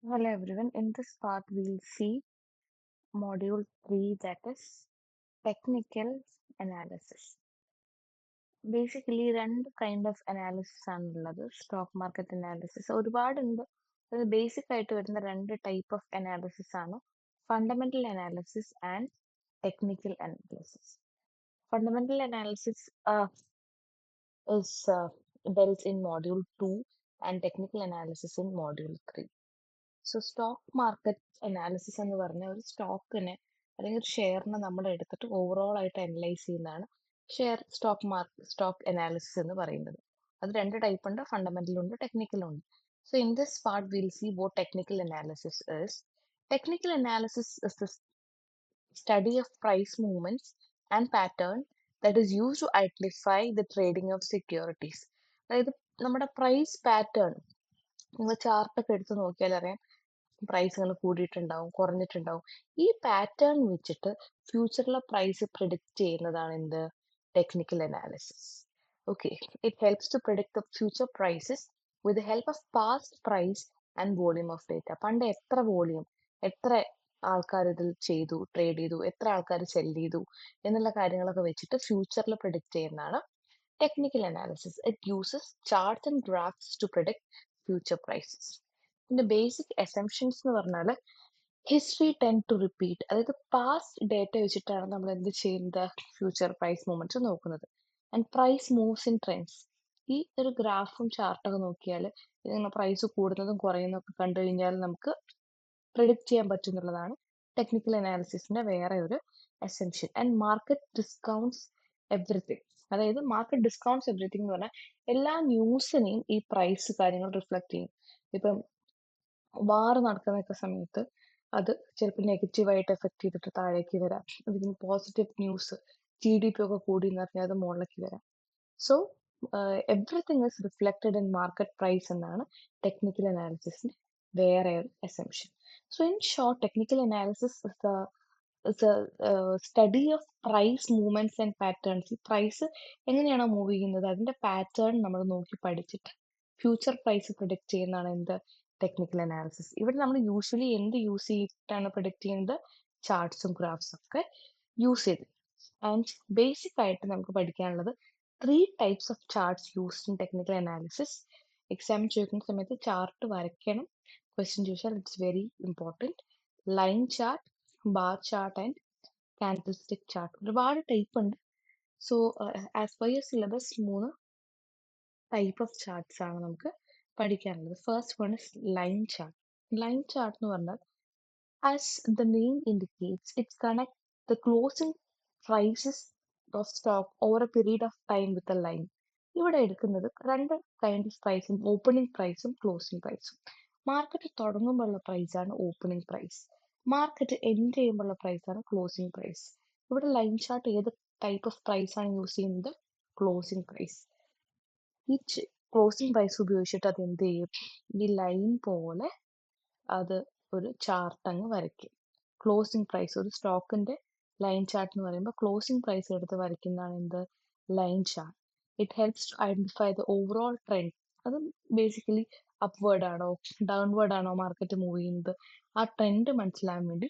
Hello everyone. In this part, we'll see module 3, that is technical analysis. Basically, രണ്ട് kind of analysis ആണുള്ളത്. Stock market analysis ഒരുപാടുണ്ട്. അത് basic ആയിട്ട് വരുന്ന രണ്ട് ടൈപ്പ് ഓഫ് അനാലിസിസ് ആണ്: fundamental analysis and technical analysis. Fundamental analysis is dealt in module 2 and technical analysis in module 3. So stock market analysis എന്ന് പറഞ്ഞ ഒരു സ്റ്റോക്കിനെ അല്ലെങ്കിൽ ഒരു ഷെയറിനെ നമ്മൾ എടുത്തിട്ട് ഓവറോൾ ആയിട്ട് അനലൈസ് ചെയ്യുന്നതാണ് സ്റ്റോക്ക് അനാലിസിസ് എന്ന് പറയുന്നത്. അത് രണ്ട് ടൈപ്പ് ഉണ്ട്: ഫണ്ടമെന്റൽ ഉണ്ട്, ടെക്നിക്കൽ ഉണ്ട്. So in this part will see what technical analysis is. Technical analysis is the study of price movements and pattern that is used to identify the trading of securities. അതായത് നമ്മുടെ price pattern നിങ്ങൾ ചാർട്ടൊക്കെ എടുത്ത് നോക്കിയാൽ അറിയാം, പ്രൈസുകൾ കൂടിയിട്ടുണ്ടാവും, കുറഞ്ഞിട്ടുണ്ടാവും. ഈ pattern വെച്ചിട്ട് ഫ്യൂച്ചറിലെ price predict ചെയ്യുന്നതാണ് എന്ത്? Technical analysis. Okay, it helps to predict the future prices with help of past price and volume of data. പണ്ട് എത്ര വോളിയം, എത്ര ആൾക്കാർ ഇതിൽ ചെയ്തു, ട്രേഡ് ചെയ്തു, എത്ര ആൾക്കാർ സെൽ ചെയ്തു എന്നുള്ള കാര്യങ്ങളൊക്കെ വെച്ചിട്ട് ഫ്യൂച്ചറിൽ പ്രിഡിക്റ്റ് ചെയ്യുന്നതാണ് technical analysis. It uses charts and graphs to predict future prices. ഇതിന്റെ ബേസിക് അസംഷൻസ് എന്ന് പറഞ്ഞാൽ ഹിസ്റ്ററി ടെൻഡ് ടു റിപ്പീറ്റ്, അതായത് പാസ്റ്റ് ഡേറ്റ വെച്ചിട്ടാണ് നമ്മൾ എന്ത് ചെയ്യുന്നത്? ഫ്യൂച്ചർ പ്രൈസ് മൂവ്മെന്റ്സ് നോക്കുന്നത്. And price moves in trends. ഈ ഒരു ഗ്രാഫും ചാർട്ടൊക്കെ നോക്കിയാൽ ഇതിങ്ങനെ പ്രൈസ് കൂടുന്നതും കുറയുന്നതും ഒക്കെ കണ്ടു കഴിഞ്ഞാൽ നമുക്ക് പ്രിഡിക്റ്റ് ചെയ്യാൻ പറ്റും എന്നുള്ളതാണ് ടെക്നിക്കൽ അനാലിസിസിന്റെ വേറെ ഒരു essential. And market discounts everything. അതായത് മാർക്കറ്റ് ഡിസ്കൗണ്ട്സ് എവറിത്തിങ് എന്ന് പറഞ്ഞാൽ എല്ലാ ന്യൂസിനെയും ഈ പ്രൈസ് കാര്യങ്ങൾ റിഫ്ലക്ട് ചെയ്യും. ഇപ്പം വാർ നടക്കുന്നൊക്കെ സമയത്ത് അത് ചിലപ്പോൾ നെഗറ്റീവായിട്ട് എഫക്ട് ചെയ്തിട്ട് താഴേക്ക് വരാം. അതിന് പോസിറ്റീവ് ന്യൂസ് GDP ഒക്കെ കൂടി എന്ന് പറഞ്ഞാൽ അത് മുകളിലേക്ക് വരാം. So everything is reflected in market price എന്നാണ് ടെക്നിക്കൽ അനാലിസിസിന്റെ വേറെ ഒരു assumption. So in short, technical analysis is study of price movements and patterns. ഈ പ്രൈസ് എങ്ങനെയാണോ മൂവ് ചെയ്യുന്നത് അതിന്റെ പാറ്റേൺ നമ്മൾ നോക്കി പഠിച്ചിട്ട് ഫ്യൂച്ചർ പ്രൈസ് പ്രൊഡിക്റ്റ് ചെയ്യുന്നതാണ് എന്ത്? Technical analysis. ഇവിടെ നമ്മൾ യൂഷ്വലി എന്ത് യൂസ് ചെയ്തിട്ടാണ് പ്രൊഡിക്റ്റ് ചെയ്യുന്നത്? ചാർട്ട്സും ഗ്രാഫ്സും ഒക്കെ യൂസ് ചെയ്ത്. ആൻഡ് ബേസിക് ആയിട്ട് നമുക്ക് പഠിക്കാനുള്ളത് 3 types of charts used in technical analysis. എക്സാമിന് ചോദിക്കുന്ന സമയത്ത് ചാർട്ട് വരയ്ക്കണം. ക്വസ്റ്റ്യൻ ചോദിച്ചാൽ it's very important. Line chart, bar chart and candle stick chart. ഒരുപാട് ടൈപ്പ് ഉണ്ട്. So as per your syllabus 3 type of charts ആണ് നമുക്ക് പഠിക്കാനുള്ളത്. First one is line chart. Line chart എന്ന് പറഞ്ഞാൽ as the name indicates, it connects the closing prices of stock over a period of time with a line. ഇവിടെ എടുക്കുന്നത് രണ്ട് kind of പ്രൈസും: opening പ്രൈസും ക്ലോസിംഗ് പ്രൈസും. മാർക്കറ്റ് തുടങ്ങുമ്പോഴുള്ള പ്രൈസാണ് ഓപ്പണിംഗ് പ്രൈസ്, മാർക്കറ്റ് എൻഡ് ചെയ്യുമ്പോഴുള്ള പ്രൈസാണ് ക്ലോസിംഗ് പ്രൈസ്. ഇവിടെ ലൈൻ ചാർട്ട് ഏത് ടൈപ്പ് ഓഫ് പ്രൈസ് ആണ് യൂസ് ചെയ്യുന്നത്? Closing price. ഈ ക്ലോസിംഗ് പ്രൈസ് ഉപയോഗിച്ചിട്ട് അത് എന്ത് ചെയ്യും? ഈ ലൈൻ പോലെ അത് ഒരു ചാർട്ട് അങ്ങ് വരയ്ക്കും. ക്ലോസിംഗ് പ്രൈസ്, ഒരു സ്റ്റോക്കിന്റെ ലൈൻ ചാർട്ട് എന്ന് പറയുമ്പോൾ ക്ലോസിംഗ് പ്രൈസ് എടുത്ത് വരയ്ക്കുന്നതാണ് എന്ത്? Line chart. It helps to identify the overall trend. അത് ബേസിക്കലി അപ്വേർഡ് ആണോ ഡൗൺവേർഡ് ആണോ മാർക്കറ്റ് മൂവ് ചെയ്യുന്നത്, ആ ട്രെൻഡ് മനസ്സിലാകാൻ വേണ്ടി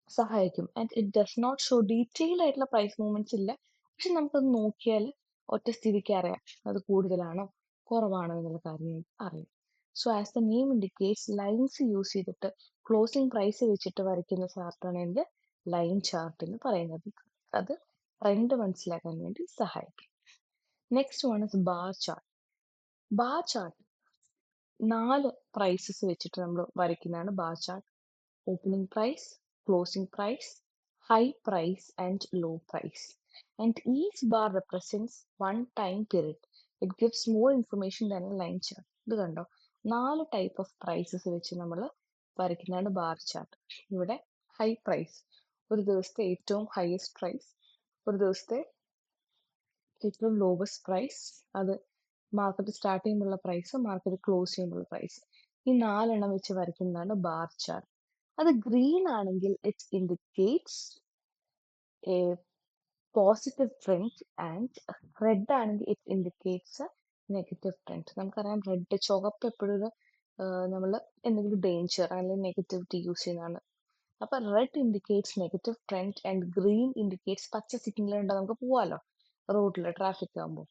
സഹായിക്കും. And it does not show detail ആയിട്ടുള്ള പ്രൈസ് മൂവ്മെന്റ്സ് ഇല്ല, പക്ഷെ നമുക്കത് നോക്കിയാൽ ഒറ്റ സ്ഥിതിക്ക് അറിയാം അത് കൂടുതലാണോ കുറവാണോ എന്നുള്ള കാര്യം അറിയാം. So as the name indicates, lines use ചെയ്തിട്ട് ക്ലോസിംഗ് പ്രൈസ് വെച്ചിട്ട് വരയ്ക്കുന്ന ചാർട്ടാണ് എന്ത്? ലൈൻ ചാർട്ട് എന്ന് പറയുന്നത്. അത് ട്രെൻഡ് മനസ്സിലാക്കാൻ വേണ്ടി സഹായിക്കും. Next one is bar chart. Bar chart 4 prices വെച്ചിട്ട് നമ്മൾ വരയ്ക്കുന്നതാണ് bar chart: opening price, closing price, high price, and low price. And each bar represents one time period. It gives more information than a line chart. ഇത് കണ്ടോ, 4 type of prices വെച്ച് നമ്മൾ വരയ്ക്കുന്നതാണ് bar chart. ഇവിടെ high price, ഒരു ദിവസത്തെ ഏറ്റവും highest price, ഒരു ദിവസത്തെ ഏറ്റവും ലോവസ്റ്റ് പ്രൈസ്, അത് മാർക്കറ്റ് സ്റ്റാർട്ട് ചെയ്യുമ്പോഴുള്ള പ്രൈസ്, മാർക്കറ്റ് ക്ലോസ് ചെയ്യുമ്പോഴുള്ള പ്രൈസ്. ഈ 4 വെച്ച് വരയ്ക്കുന്നതാണ് ബാർ ചാർട്ട്. അത് ഗ്രീൻ ആണെങ്കിൽ it indicates a positive trend and red ആണെങ്കിൽ it indicates a negative trend. നമുക്കറിയാം റെഡ്, ചുവപ്പ് എപ്പോഴും ഒരു നമ്മൾ എന്തെങ്കിലും ഡേഞ്ചർ അല്ലെങ്കിൽ നെഗറ്റിവിറ്റി യൂസ് ചെയ്യുന്നതാണ്. അപ്പൊ red indicates negative trend and green indicates പച്ച സിഗ്നൽ ഉണ്ടോ നമുക്ക് പോവാലോ റോഡിൽ ട്രാഫിക് ആകുമ്പോൾ.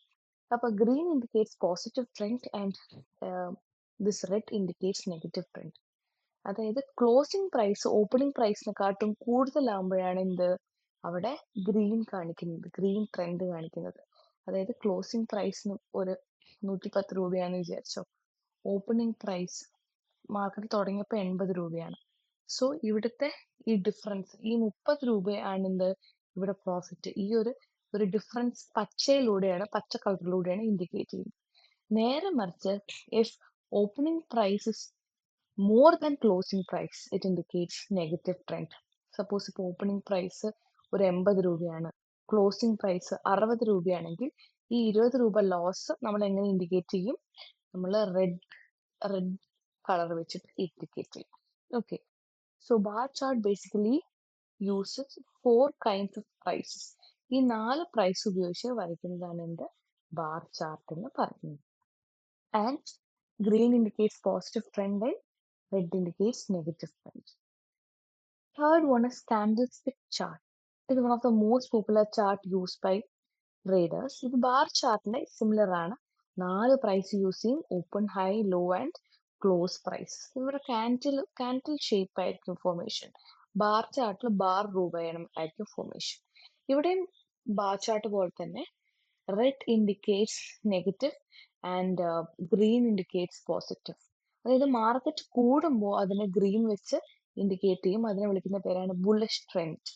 അപ്പൊ green indicates positive trend and this red indicates negative trend. അതായത് ക്ലോസിംഗ് പ്രൈസ് ഓപ്പണിംഗ് പ്രൈസിനെക്കാട്ടും കൂടുതലാകുമ്പോഴാണ് എന്ത് അവിടെ ഗ്രീൻ കാണിക്കുന്നത്, ഗ്രീൻ ട്രെൻഡ് കാണിക്കുന്നത്. അതായത് ക്ലോസിംഗ് പ്രൈസിന് ഒരു 110 രൂപയാണെന്ന് വിചാരിച്ചോ, ഓപ്പണിംഗ് പ്രൈസ് മാർക്കറ്റ് തുടങ്ങിയപ്പോൾ 80 രൂപയാണ്. സോ ഇവിടുത്തെ ഈ ഡിഫറൻസ് ഈ 30 രൂപയാണ് എന്ത് ഇവിടെ പ്രോഫിറ്റ്. ഈ ഒരു ഡിഫറൻസ് പച്ച കളറിലൂടെയാണ് ഇൻഡിക്കേറ്റ് ചെയ്യുന്നത്. നേരെ മറിച്ച് if opening price more than closing price, it indicates negative trend. Suppose ഇപ്പോൾ ഓപ്പണിംഗ് പ്രൈസ് ഒരു 80 രൂപയാണ്, ക്ലോസിംഗ് പ്രൈസ് 60 രൂപയാണെങ്കിൽ ഈ 20 രൂപ ലോസ് നമ്മൾ എങ്ങനെ ഇൻഡിക്കേറ്റ് ചെയ്യും? നമ്മൾ റെഡ് കളർ വെച്ചിട്ട് ഇൻഡിക്കേറ്റ് ചെയ്യും. Okay, so bar chart basically uses 4 kinds of prices. ഈ 4 പ്രൈസ് ഉപയോഗിച്ച് വരയ്ക്കുന്നതാണ് എൻ്റെ ബാർ ചാർട്ട് എന്ന് പറയുന്നത്. And green indicates positive trend and red indicates negative trend. Third one is candlestick chart. It is one of the most popular chart used by traders. ഇത് bar ചാർട്ടിന്റെ similar ആണ്. 4 price use ചെയ്യും, open, high, low and close price. ഇവിടെ candle shape ആയിരിക്കും formation. Bar ചാർട്ടിൽ bar രൂപയായിരിക്കും formation. ഇവിടെയും bar chart പോലെ തന്നെ red indicates negative and green indicates positive. അതായത് മാർക്കറ്റ് കൂടുമ്പോൾ അതിനെ ഗ്രീൻ വെച്ച് ഇൻഡിക്കേറ്റ് ചെയ്യും, അതിനെ വിളിക്കുന്ന പേരാണ് ബുള്ളിഷ് ട്രെൻഡ്.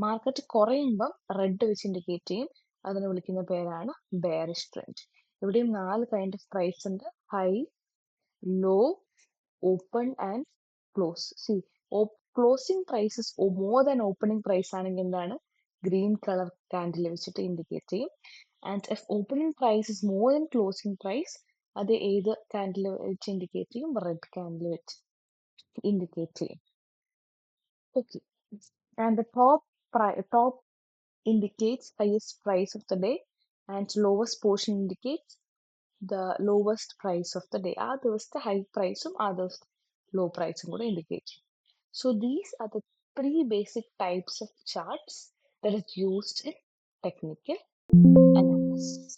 മാർക്കറ്റ് കുറയുമ്പം റെഡ് വെച്ച് ഇൻഡിക്കേറ്റ് ചെയ്യും, അതിനെ വിളിക്കുന്ന പേരാണ് ബെയറിഷ് ട്രെൻഡ്. ഇവിടെയും 4 കൈൻഡ് ഓഫ് പ്രൈസ് ഉണ്ട്, high, low, open and close. See closing prices more than opening price ആണെങ്കിൽ എന്താണ് ഗ്രീൻ കളർ കാൻഡിൽ വെച്ചിട്ട് ഇൻഡിക്കേറ്റ് ചെയ്യും. And if opening price is more than closing price, അത് ഏത് കാൻഡിൽ വെച്ച് indicate ചെയ്യും? റെഡ് കാൻഡിൽ വെച്ച് ഇൻഡിക്കേറ്റ് ചെയ്യും. Okay, and the top indicates highest price of the day and lowest portion indicates the lowest price of the day. ആ ദിവസത്തെ high പ്രൈസും ആ ദിവസത്തെ ലോ പ്രൈസും കൂടെ ഇൻഡിക്കേറ്റ് ചെയ്യും. So these are the 3 basic types of charts that is used in technical analysis.